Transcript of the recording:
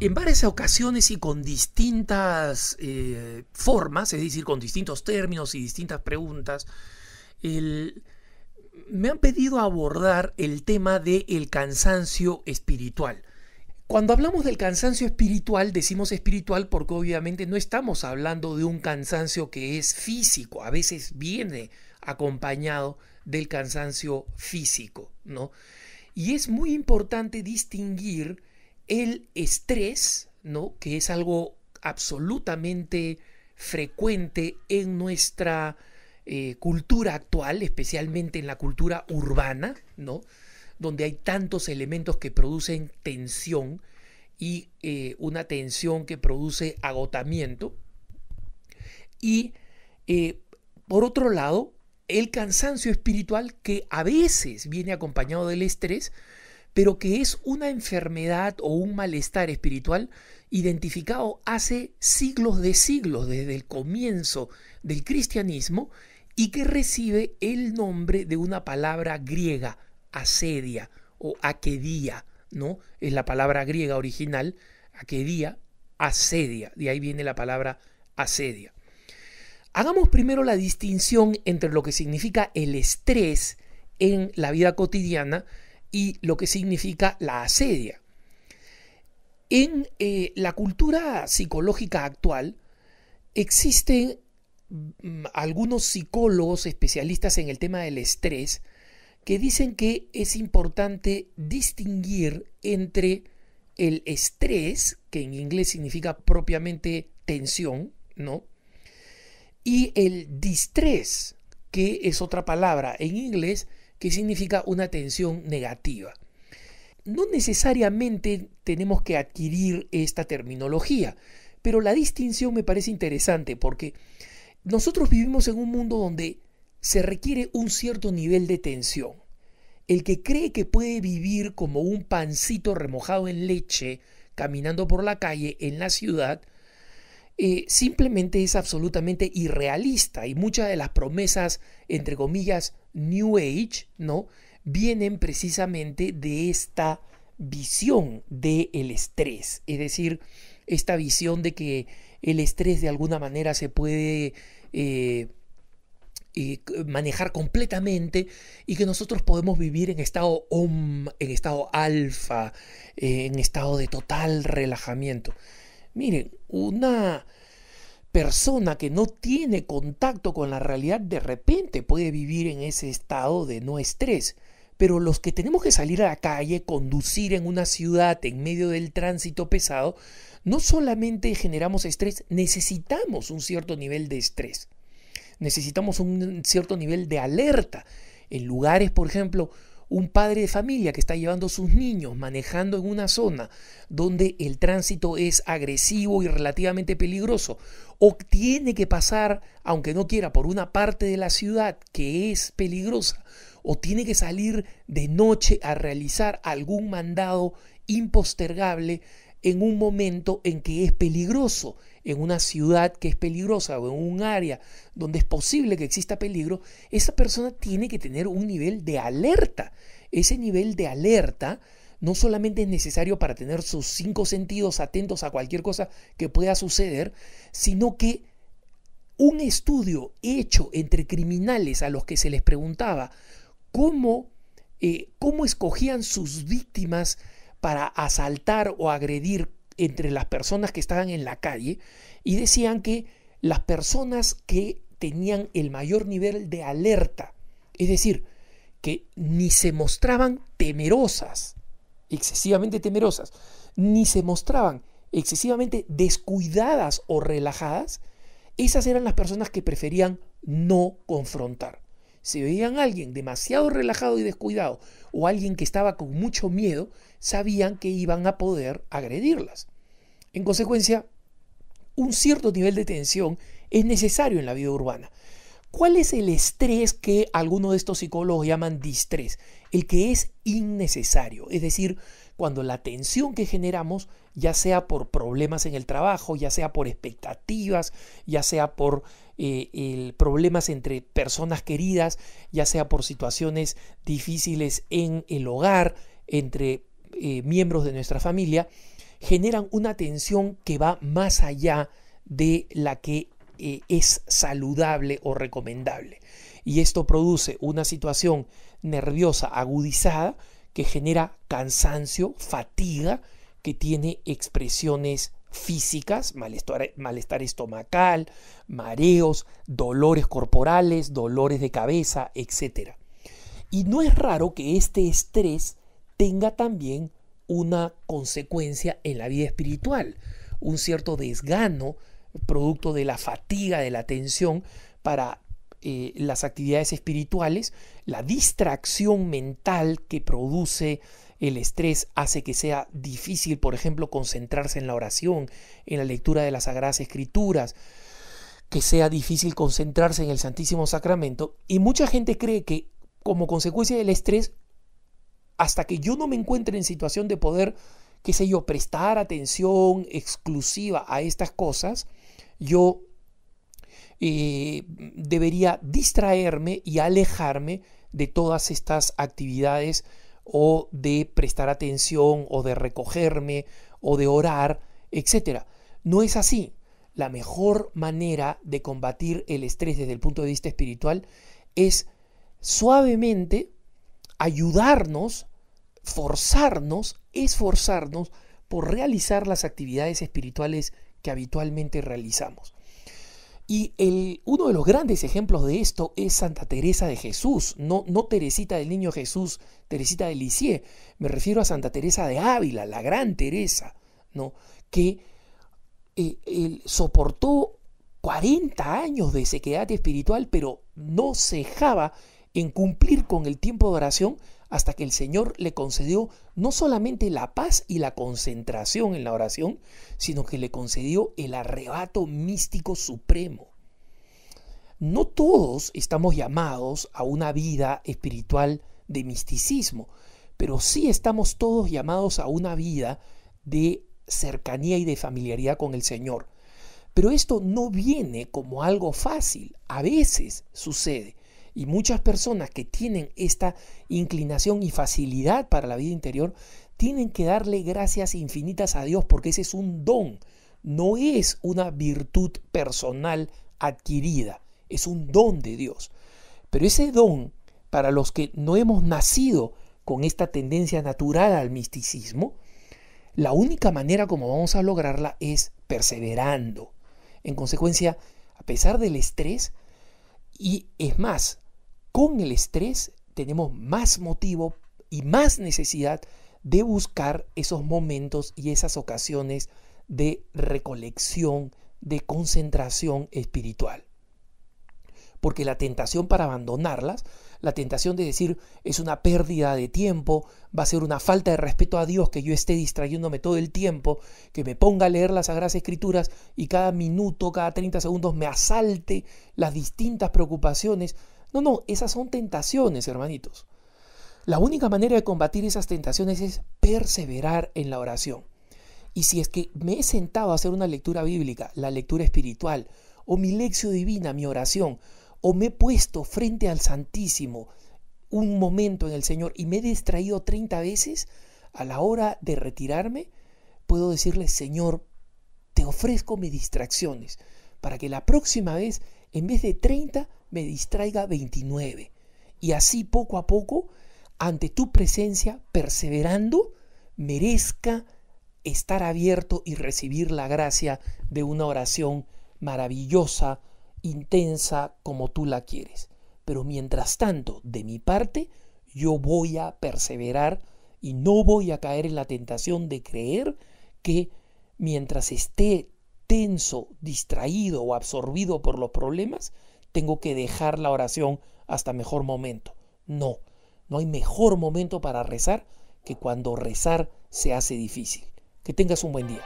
en varias ocasiones y con distintas formas, es decir, con distintos términos y distintas preguntas, me han pedido abordar el tema del cansancio espiritual. Cuando hablamos del cansancio espiritual, decimos espiritual porque obviamente no estamos hablando de un cansancio que es físico, a veces viene acompañado del cansancio físico, ¿no? Y es muy importante distinguir el estrés, ¿no?, que es algo absolutamente frecuente en nuestra cultura actual, especialmente en la cultura urbana, ¿no?, donde hay tantos elementos que producen tensión y una tensión que produce agotamiento. Y por otro lado, el cansancio espiritual, que a veces viene acompañado del estrés, pero que es una enfermedad o un malestar espiritual identificado hace siglos de siglos, desde el comienzo del cristianismo, y que recibe el nombre de una palabra griega, asedia o akedía, ¿no? Es la palabra griega original, akedía, asedia, de ahí viene la palabra asedia. Hagamos primero la distinción entre lo que significa el estrés en la vida cotidiana y lo que significa la asedia. En la cultura psicológica actual existen algunos psicólogos especialistas en el tema del estrés que dicen que es importante distinguir entre el estrés, que en inglés significa propiamente tensión, ¿no?, y el distrés, que es otra palabra en inglés que significa una tensión negativa. No necesariamente tenemos que adquirir esta terminología, pero la distinción me parece interesante porque nosotros vivimos en un mundo donde se requiere un cierto nivel de tensión. El que cree que puede vivir como un pancito remojado en leche caminando por la calle en la ciudad, simplemente es absolutamente irrealista, y muchas de las promesas, entre comillas, New Age, ¿no?, vienen precisamente de esta visión del estrés, es decir, esta visión de que el estrés de alguna manera se puede manejar completamente y que nosotros podemos vivir en estado OM, en estado alfa, en estado de total relajamiento. Miren, una persona que no tiene contacto con la realidad de repente puede vivir en ese estado de no estrés, pero los que tenemos que salir a la calle, conducir en una ciudad en medio del tránsito pesado, no solamente generamos estrés, necesitamos un cierto nivel de estrés. Necesitamos un cierto nivel de alerta. En lugares, por ejemplo, un padre de familia que está llevando a sus niños manejando en una zona donde el tránsito es agresivo y relativamente peligroso, o tiene que pasar, aunque no quiera, por una parte de la ciudad que es peligrosa, o tiene que salir de noche a realizar algún mandado impostergable en un momento en que es peligroso, en una ciudad que es peligrosa o en un área donde es posible que exista peligro, esa persona tiene que tener un nivel de alerta. Ese nivel de alerta no solamente es necesario para tener sus 5 sentidos atentos a cualquier cosa que pueda suceder, sino que un estudio hecho entre criminales a los que se les preguntaba cómo escogían sus víctimas para asaltar o agredir entre las personas que estaban en la calle, y decían que las personas que tenían el mayor nivel de alerta, es decir, que ni se mostraban temerosas, excesivamente temerosas, ni se mostraban excesivamente descuidadas o relajadas, esas eran las personas que preferían no confrontar. Si veían a alguien demasiado relajado y descuidado o alguien que estaba con mucho miedo, sabían que iban a poder agredirlas. En consecuencia, un cierto nivel de tensión es necesario en la vida urbana. ¿Cuál es el estrés que algunos de estos psicólogos llaman distrés? El que es innecesario, es decir, cuando la tensión que generamos, ya sea por problemas en el trabajo, ya sea por expectativas, ya sea por problemas entre personas queridas, ya sea por situaciones difíciles en el hogar, entre miembros de nuestra familia, generan una tensión que va más allá de la que es saludable o recomendable. Y esto produce una situación nerviosa agudizada que genera cansancio, fatiga, que tiene expresiones físicas, malestar estomacal, mareos, dolores corporales, dolores de cabeza, etc. Y no es raro que este estrés tenga también una consecuencia en la vida espiritual, un cierto desgano producto de la fatiga, de la tensión para las actividades espirituales. La distracción mental que produce el estrés hace que sea difícil, por ejemplo, concentrarse en la oración, en la lectura de las Sagradas Escrituras, que sea difícil concentrarse en el Santísimo Sacramento. Y mucha gente cree que como consecuencia del estrés, hasta que yo no me encuentre en situación de poder, qué sé yo, prestar atención exclusiva a estas cosas, yo debería distraerme y alejarme de todas estas actividades, o de prestar atención, o de recogerme, o de orar, etc. No es así. La mejor manera de combatir el estrés desde el punto de vista espiritual es suavemente ayudarnos, esforzarnos por realizar las actividades espirituales que habitualmente realizamos. Y uno de los grandes ejemplos de esto es Santa Teresa de Jesús, no Teresita del Niño Jesús, Teresita de Lisieux. Me refiero a Santa Teresa de Ávila, la gran Teresa, ¿no? Que soportó 40 años de sequedad espiritual, pero no cejaba en cumplir con el tiempo de oración hasta que el Señor le concedió no solamente la paz y la concentración en la oración, sino que le concedió el arrebato místico supremo. No todos estamos llamados a una vida espiritual de misticismo, pero sí estamos todos llamados a una vida de cercanía y de familiaridad con el Señor. Pero esto no viene como algo fácil, a veces sucede. Y muchas personas que tienen esta inclinación y facilidad para la vida interior tienen que darle gracias infinitas a Dios, porque ese es un don, no es una virtud personal adquirida, es un don de Dios. Pero ese don, para los que no hemos nacido con esta tendencia natural al misticismo, la única manera como vamos a lograrla es perseverando. En consecuencia, a pesar del estrés, y es más, con el estrés tenemos más motivo y más necesidad de buscar esos momentos y esas ocasiones de recolección, de concentración espiritual. Porque la tentación para abandonarlas, la tentación de decir es una pérdida de tiempo, va a ser una falta de respeto a Dios que yo esté distrayéndome todo el tiempo, que me ponga a leer las Sagradas Escrituras y cada minuto, cada 30 segundos me asalte las distintas preocupaciones. No, esas son tentaciones, hermanitos. La única manera de combatir esas tentaciones es perseverar en la oración. Y si es que me he sentado a hacer una lectura bíblica, la lectura espiritual, o mi lección divina, mi oración, o me he puesto frente al Santísimo un momento en el Señor y me he distraído 30 veces, a la hora de retirarme, puedo decirle: Señor, te ofrezco mis distracciones, para que la próxima vez, en vez de 30, me distraiga 29. Y así poco a poco, ante tu presencia, perseverando, merezca estar abierto y recibir la gracia de una oración maravillosa, intensa, como tú la quieres. Pero mientras tanto, de mi parte, yo voy a perseverar y no voy a caer en la tentación de creer que mientras esté tenso, distraído o absorbido por los problemas, tengo que dejar la oración hasta mejor momento. No hay mejor momento para rezar que cuando rezar se hace difícil. Que tengas un buen día.